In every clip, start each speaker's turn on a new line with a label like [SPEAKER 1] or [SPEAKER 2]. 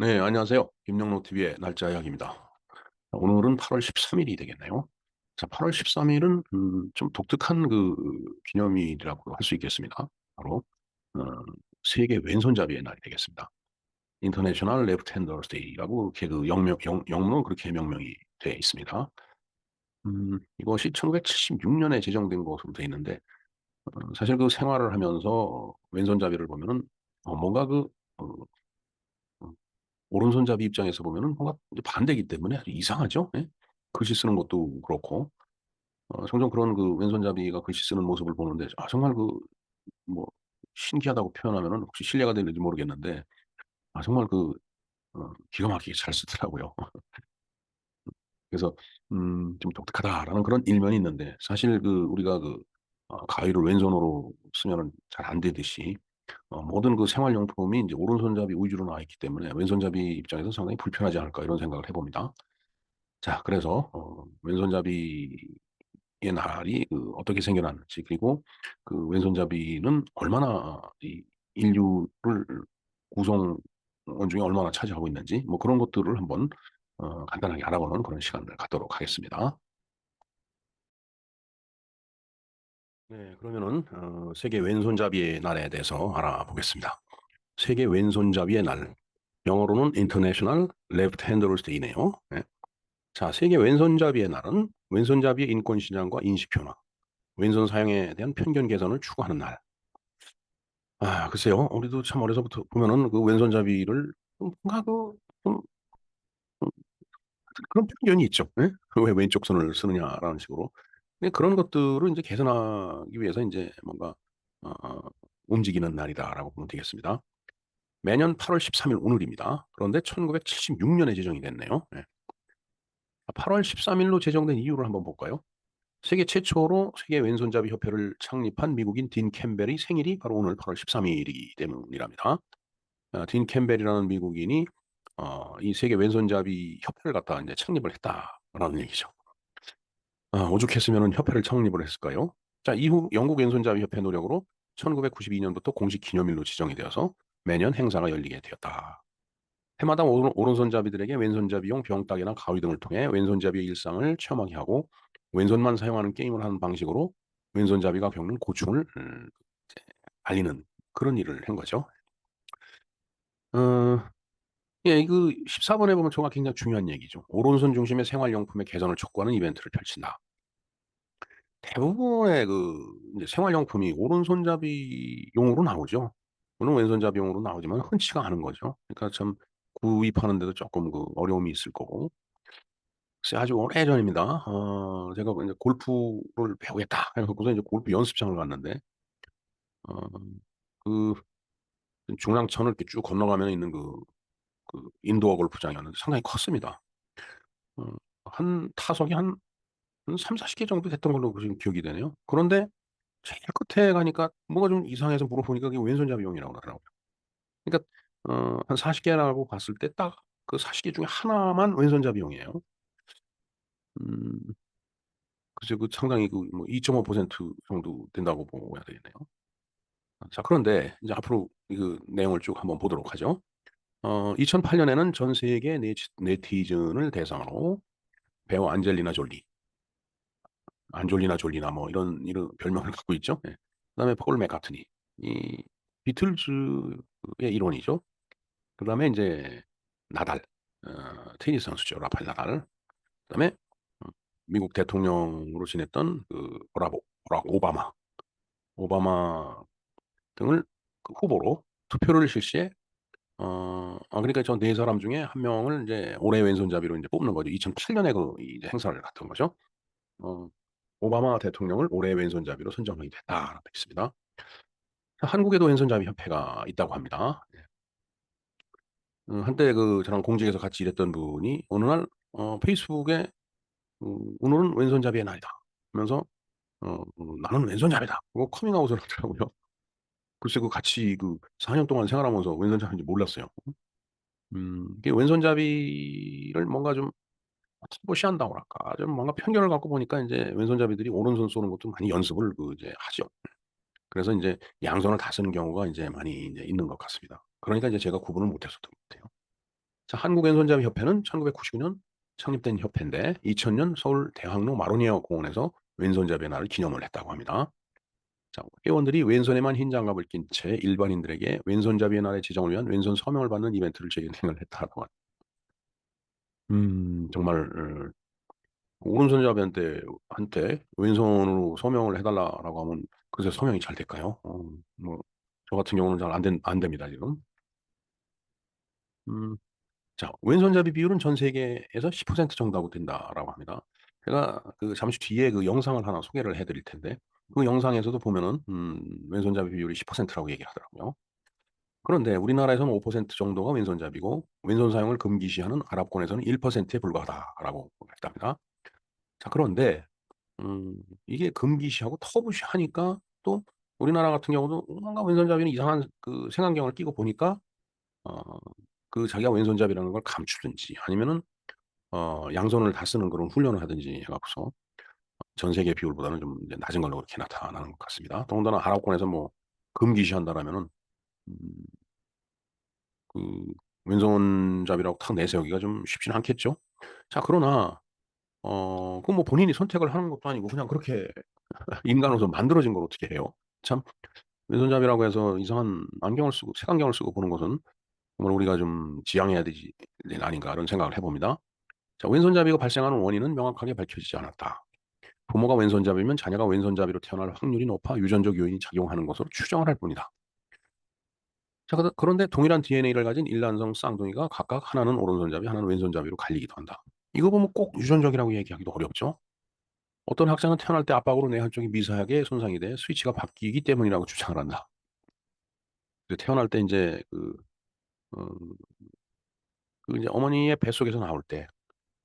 [SPEAKER 1] 네, 안녕하세요. 김영록 TV의 날짜 이야기입니다. 오늘은 8월 13일이 되겠네요. 자, 8월 13일은 좀 독특한 기념일이라고 할 수 있겠습니다. 바로 어, 세계 왼손잡이의 날이 되겠습니다. 인터내셔널 레프트 핸더스 데이라고 이렇게 영문은 그렇게 명명이 되어 있습니다. 이것이 1976년에 제정된 것으로 되어 있는데 사실 그 생활을 하면서 왼손잡이를 보면은 뭔가 어, 어, 오른손잡이 입장에서 보면은 뭔가 이제 반대이기 때문에 아주 이상하죠. 예? 글씨 쓰는 것도 그렇고 종종 그런 왼손잡이가 글씨 쓰는 모습을 보는데 정말 뭐 신기하다고 표현하면은 혹시 신뢰가 되는지 모르겠는데 정말 기가 막히게 잘 쓰더라고요. 그래서 '좀 독특하다.'라는 그런 일면이 있는데 사실 우리가 가위를 왼손으로 쓰면은 잘 안 되듯이 모든 생활용품이 인제 오른손잡이 위주로 나와 있기 때문에 '왼손잡이 입장에서 상당히 불편하지 않을까.' 이런 생각을 해 봅니다. 자, 그래서 왼손잡이의 날이 어떻게 생겨났는지, 그리고 왼손잡이는 얼마나 이 인류를 구성원 중에 얼마나 차지하고 있는지 뭐 그런 것들을 한번 간단하게 알아보는 그런 시간을 갖도록 하겠습니다. 네, 그러면은 세계 왼손잡이의 날에 대해서 알아보겠습니다. 세계 왼손잡이의 날, 영어로는 International Left Handers Day네요. 네. 자, 세계 왼손잡이의 날은 왼손잡이의 인권 신장과 인식 변화, 왼손 사용에 대한 편견 개선을 추구하는 날. 글쎄요. 우리도 참 어려서부터 보면은 왼손잡이를 뭔가 좀 그런 편견이 있죠. 예? 왜 왼쪽 손을 쓰느냐라는 식으로. 근데 그런 것들을 인제 개선하기 위해서 인제 뭔가 어 '움직이는 날이다.'라고 보면 되겠습니다. 매년 8월 13일 오늘입니다. 그런데 1976 년에 제정이 됐네요. 예. 8월 13 일로 제정된 이유를 한번 볼까요? 세계 최초로 세계 왼손잡이 협회를 창립한 미국인 딘 캠벨의 생일이 바로 오늘 8월 13 일이기 때문이랍니다. 딘 캠벨이라는 미국인이 이 세계 왼손잡이 협회를 갖다가 인제 창립을 했다라는 얘기죠. 오죽했으면은 협회를 창립을 했을까요? 자, 이후 영국 왼손잡이 협회 노력으로 1992 년부터 공식 기념일로 지정이 되어서 매년 행사가 열리게 되었다. 해마다 오른손잡이들에게 왼손잡이용 병따개나 가위 등을 통해 왼손잡이의 일상을 체험하게 하고 왼손만 사용하는 게임을 하는 방식으로 왼손잡이가 겪는 고충을 이제 알리는 그런 일을 한 거죠. 어 예, 14 번에 보면 정말 굉장히 중요한 얘기죠. "오른손 중심의 생활용품의 개선을 촉구하는 이벤트를 펼친다." 대부분의 이제 생활용품이 오른손잡이용으로 나오죠. 물론 왼손잡이용으로 나오지만 흔치가 않은 거죠. 그러니까 참 구입하는 데도 쪼끔 어려움이 있을 거고. 글쎄 아주 오래전입니다. 제가 인제 '골프를 배우겠다.' 해 갖고서 인제 골프 연습장을 갔는데 어 그 중랑천을 이렇게 쭉 건너가면 있는 인도어 골프장이었는데 상당히 컸습니다. 어 한 타석이 한 3-40개 정도 됐던 걸로 지금 기억이 되네요. 그런데 제일 끝에 가니까 뭐가 좀 이상해서 물어보니까 그게 왼손잡이용이라고 그러더라고요. 그러니까 한 40 개라고 봤을 때 딱 그 40개 중에 하나만 왼손잡이용이에요. 음 글쎄 상당히 2.5% 정도 된다고 보아야 되겠네요. 자, 그런데 이제 앞으로 내용을 쭉 한번 보도록 하죠. 2008 년에는 전 세계 네티즌을 대상으로 배우 안젤리나 졸리나 뭐 이런 별명을 갖고 있죠. 예. 그다음에 폴 맥카트니, 이 비틀즈의 일원이죠. 그다음에 인제 나달, 테니스 선수죠. 라파엘 나달. 그다음에 음 미국 대통령으로 지냈던 버락 오바마 등을 후보로 투표를 실시해 그러니까 저 네 사람 중에 한 명을 인제 올해의 왼손잡이로 인제 뽑는 거죠. 2008 년에 이제 행사를 갔던 거죠. 어 오바마 대통령을 올해의 왼손잡이로 선정하게 됐다라고 있습니다. 한국에도 왼손잡이 협회가 있다고 합니다. 예. 한때 저랑 공직에서 같이 일했던 분이 어느 날 페이스북에 "오늘은 왼손잡이의 날이다." 하면서 "나는 왼손잡이다." 그거 커밍아웃을 하더라고요. 글쎄 같이 4년 동안 생활하면서 왼손잡이인지 몰랐어요. 이게 왼손잡이를 뭔가 좀 터부시한다고 할까? 좀 뭔가 편견을 갖고 보니까 인제 왼손잡이들이 오른손 쏘는 것도 많이 연습을 이제 하죠. 그래서 인제 양손을 다 쓰는 경우가 인제 많이 인제 있는 것 같습니다. 그러니까 이제 제가 구분을 못 했었던 것 같아요. 자, 한국왼손잡이협회는 1999년 창립된 협회인데 2000년 서울 대학로 마로니에 공원에서 왼손잡이의 날을 기념을 했다고 합니다. 자, 회원들이 왼손에만 흰 장갑을 낀 채 일반인들에게 왼손잡이의 날의 지정을 위한 왼손 서명을 받는 이벤트를 진행을 했다고 합니다. 정말 오른손잡이한테 왼손으로 서명을 해달라라고 하면 글쎄 서명이 잘 될까요? 뭐, 저 같은 경우는 안 됩니다, 지금. 음, 자, 왼손잡이 비율은 전 세계에서 10% 정도 된다라고 합니다. 제가 그 잠시 뒤에 그 영상을 하나 소개를 해드릴 텐데, 그 영상에서도 보면은, 왼손잡이 비율이 10%라고 얘기를 하더라고요. 그런데 우리나라에서는 5% 정도가 왼손잡이고, 왼손 사용을 금기시하는 아랍권에서는 1%에 불과하다라고 했답니다. 자, 그런데 이게 금기시하고 터부시하니까 또 우리나라 같은 경우도 뭔가 왼손잡이는 이상한 그 색안경을 끼고 보니까 어, 그 자기가 왼손잡이라는 걸 감추든지 아니면은 양손을 다 쓰는 그런 훈련을 하든지 해갖고서 전 세계 비율보다는 좀 이제 낮은 걸로 그렇게 나타나는 것 같습니다. 더군다나 아랍권에서 뭐 금기시한다라면은 음, 그 왼손잡이라고 탁 내세우기가 좀 쉽지는 않겠죠. 자, 그러나 그 뭐 본인이 선택을 하는 것도 아니고 그냥 그렇게 인간으로서 만들어진 걸 어떻게 해요? 참 왼손잡이라고 해서 이상한 안경을 쓰고 색안경을 쓰고 보는 것은 정말 우리가 좀 지양해야 되지 아닌가 이런 생각을 해봅니다. 자, 왼손잡이가 발생하는 원인은 명확하게 밝혀지지 않았다. 부모가 왼손잡이면 자녀가 왼손잡이로 태어날 확률이 높아 유전적 요인이 작용하는 것으로 추정을 할 뿐이다. 자, 그런데 동일한 DNA를 가진 일란성 쌍둥이가 각각 하나는 오른손잡이, 하나는 왼손잡이로 갈리기도 한다. 이거 보면 꼭 유전적이라고 얘기하기도 어렵죠. 어떤 학생은 태어날 때 압박으로 뇌 한쪽이 미세하게 손상이 돼 스위치가 바뀌기 때문이라고 주장을 한다. 태어날 때 이제 어, 그 이제 어머니의 뱃속에서 나올 때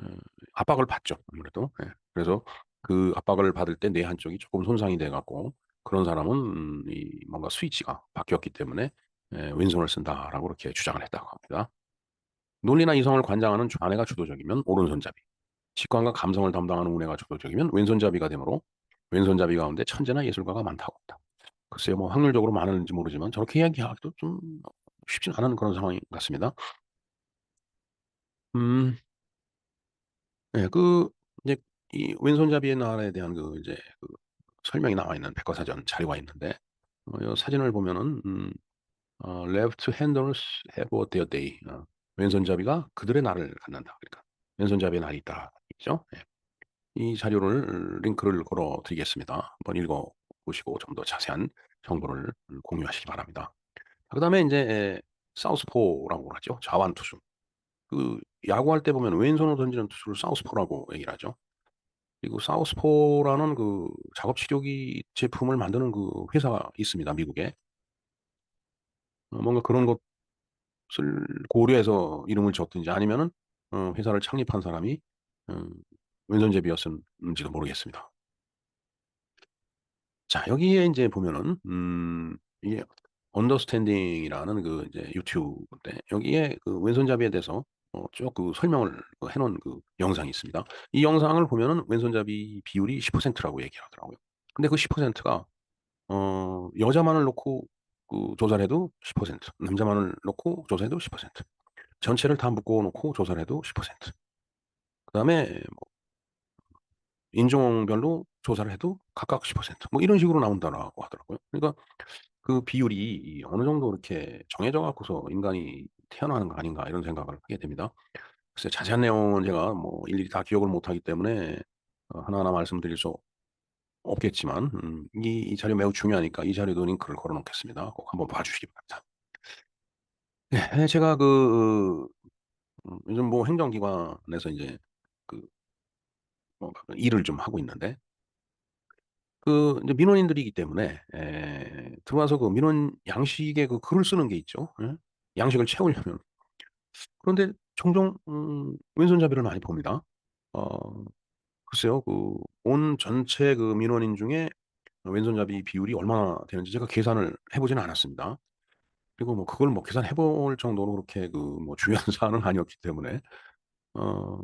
[SPEAKER 1] 음, 압박을 받죠. 아무래도. 예. 그래서 그 압박을 받을 때 뇌 한쪽이 조금 손상이 돼 갖고 그런 사람은 이 뭔가 스위치가 바뀌었기 때문에 왼손을 쓴다라고 그렇게 주장을 했다고 합니다. 논리나 이성을 관장하는 좌뇌가 주도적이면 오른손잡이, 직관과 감성을 담당하는 우뇌가 주도적이면 왼손잡이가 되므로 왼손잡이 가운데 천재나 예술가가 많다고 합니다. 글쎄요, 뭐 확률적으로 많은지 모르지만 저렇게 이야기하기도 좀 쉽지 않은 그런 상황인 것 같습니다. 음, 네, 이제 이 왼손잡이의 날에 대한 이제 설명이 나와 있는 백과사전 자료가 있는데, 이 사진을 보면은, left handers have their day. 왼손잡이가 그들의 날을 갖는다. 그러니까, 왼손잡이의 날이 있다. 있죠? 예. 이 자료를, 링크를 걸어 드리겠습니다. 한번 읽어 보시고 좀 더 자세한 정보를 공유하시기 바랍니다. 그 다음에 이제, 사우스포라고 하죠. 좌완투수. 야구할 때 보면 왼손으로 던지는 투수를 사우스포라고 얘기를 하죠. 그리고 사우스포라는 작업 치료기 제품을 만드는 회사가 있습니다, 미국에. 뭔가 그런 것을 고려해서 이름을 줬든지 아니면은 회사를 창립한 사람이 음, 왼손잡이였는지도 모르겠습니다. 자, 여기에 이제 보면은 이게 언더스탠딩이라는 이제 유튜브인데 여기에 왼손잡이에 대해서 쭉 설명을 해놓은 영상이 있습니다. 이 영상을 보면은 왼손잡이 비율이 10%라고 얘기하더라고요. 근데 그 10%가 여자만을 놓고 조사를 해도 10%, 남자만을 놓고 조사해도 10%, 전체를 다 묶어 놓고 조사를 해도 10%. 그다음에 뭐 인종별로 조사를 해도 각각 10%뭐 이런 식으로 나온다라고 하더라고요. 그러니까 그 비율이 어느 정도 이렇게 정해져 갖고서 인간이 태어나는 거 아닌가 이런 생각을 하게 됩니다. 글쎄 자세한 내용은 제가 뭐 일일이 다 기억을 못하기 때문에 하나하나 말씀드릴 수 없겠지만 이 자료 매우 중요하니까 이 자료도 링크를 걸어 놓겠습니다. 꼭 한번 봐 주시기 바랍니다. 네. 제가 요즘 뭐 행정기관에서 이제 그 일을 좀 하고 있는데 이제 민원인들이기 때문에 들어와서 민원 양식에 글을 쓰는 게 있죠. 예? 양식을 채우려면. 그런데 종종 왼손잡이를 많이 봅니다. 어 글쎄요. 온 전체 민원인 중에 왼손잡이 비율이 얼마나 되는지 제가 계산을 해 보지는 않았습니다. 그리고 뭐 그걸 뭐 계산해 볼 정도로 그렇게 뭐 중요한 사안은 아니었기 때문에 어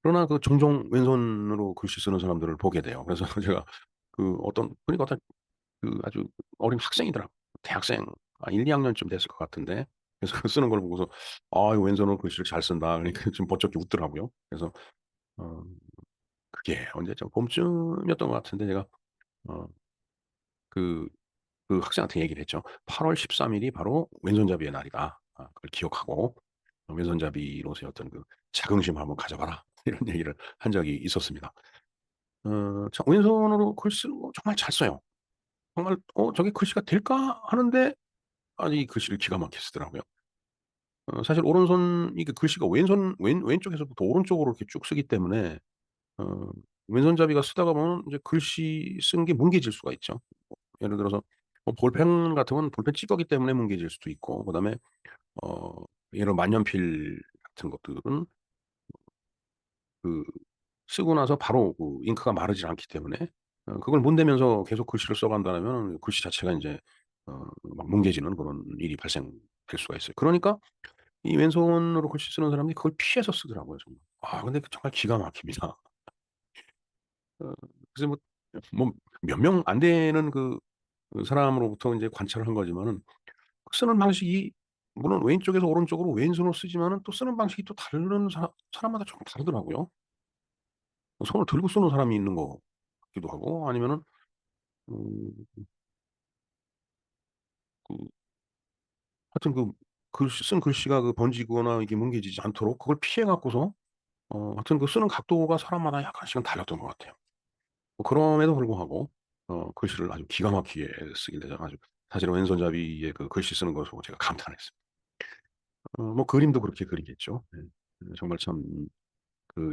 [SPEAKER 1] 그러나 종종 왼손으로 글씨 쓰는 사람들을 보게 돼요. 그래서 제가 어떤 아주 어린 학생이더라고요. 대학생 1-2 학년쯤 됐을 것 같은데 그래서 그 쓰는 걸 보고서 아, 이거 왼손으로 글씨를 잘 쓴다. 그러니까 좀 버쩍 웃더라고요. 그래서 어, 그게 언제죠? 봄쯤이었던 것 같은데 제가 어, 그, 그 학생한테 얘기를 했죠. 8월 13일이 바로 왼손잡이의 날이다. 아, 그걸 기억하고 왼손잡이로서의 어떤 그 자긍심을 한번 가져봐라. 이런 얘기를 한 적이 있었습니다. 자, 왼손으로 글 쓰는 거 정말 잘 써요. 정말 저게 글씨가 될까 하는데 아니 글씨를 기가 막히게 쓰더라고요. 사실 오른손 이게 글씨가 왼쪽에서부터 오른쪽으로 이렇게 쭉 쓰기 때문에 어 왼손잡이가 쓰다가 보면 이제 글씨 쓴 게 뭉개질 수가 있죠. 예를 들어서 볼펜 같은 건 볼펜 찌꺼기 때문에 뭉개질 수도 있고 그다음에 어 예를 만년필 같은 것들은 그 쓰고 나서 바로 그 잉크가 마르지 않기 때문에 그걸 문대면서 계속 글씨를 써 간다면 글씨 자체가 인제 막 뭉개지는 그런 일이 발생될 수가 있어요. 그러니까 이 왼손으로 글씨 쓰는 사람들이 그걸 피해서 쓰더라고요 정말. 아 근데 그 정말 기가 막힙니다. 어 그래서 뭐 몇 명 안 되는 그 사람으로부터 인제 관찰을 한 거지만은 쓰는 방식이 물론 왼쪽에서 오른쪽으로 왼손으로 쓰지만은 또 쓰는 방식이 또 다른 사람마다 좀 다르더라고요. 손을 들고 쓰는 사람이 있는 것 같기도 하고 아니면은 음 그 하여튼 그 글씨 쓴 글씨가 그 번지거나 이게 뭉개지지 않도록 그걸 피해 갖고서 하여튼 그 쓰는 각도가 사람마다 약간씩은 달랐던 것 같아요. 그럼에도 불구하고 글씨를 아주 기가 막히게 쓰길래 제가 아주 사실은 왼손잡이의 그 글씨 쓰는 것을 보고 제가 감탄했어요. 뭐 그림도 그렇게 그리겠죠. 네. 정말 참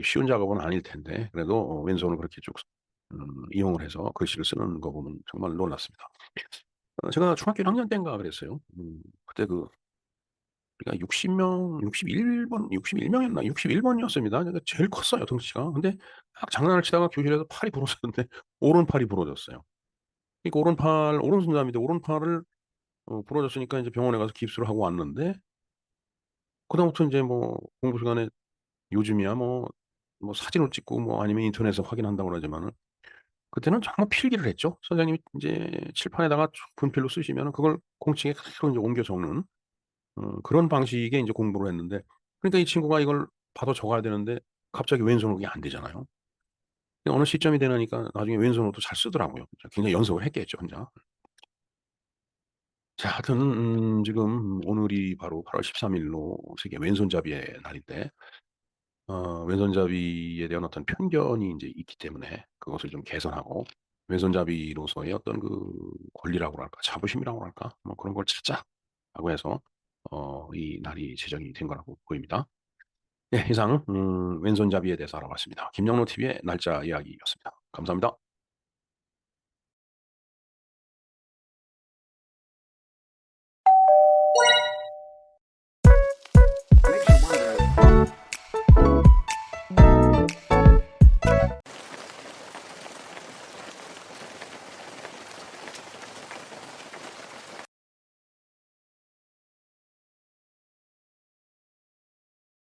[SPEAKER 1] 쉬운 작업은 아닐 텐데 그래도 왼손을 그렇게 쭉 이용을 해서 글씨를 쓰는 거 보면 정말 놀랐습니다. 제가 중학교 1 학년 때인가 그랬어요. 그때 우리가 60명 61번 61 명이었나 61 번이었습니다. 그러니까 제일 컸어요 덩치가. 근데 막 장난을 치다가 교실에서 팔이 부러졌는데 오른팔이 부러졌어요. 그러니까 오른손잡이인데 오른팔을 부러졌으니까 인제 병원에 가서 깁스를 하고 왔는데 그다음부터 인제 뭐 공부 시간에 요즘이야 뭐 사진을 찍고 뭐 아니면 인터넷에서 확인한다고 그러지만은 그때는 정말 필기를 했죠. 선생님이 인제 칠판에다가 쭉 분필로 쓰시면은 그걸 공책에 그대로 인제 옮겨 적는 그런 방식의 인제 공부를 했는데 그러니까 이 친구가 이걸 받아 적어야 되는데 갑자기 왼손으로 그게 안 되잖아요. 근데 어느 시점이 되니까 나중에 왼손으로도 잘 쓰더라고요. 굉장히 연습을 했겠죠 혼자. 자 하여튼 지금 오늘이 바로 8월 13 일로 세계 왼손잡이의 날인데 왼손잡이에 대한 어떤 편견이 인제 있기 때문에 그것을 좀 개선하고 왼손잡이로서의 어떤 그 권리라고 할까 자부심이라고 할까 뭐 그런 걸 찾자라고 해서 이 날이 제정이 된 거라고 보입니다. 네 이상 왼손잡이에 대해서 알아봤습니다. 김영로 TV의 날짜 이야기였습니다. 감사합니다.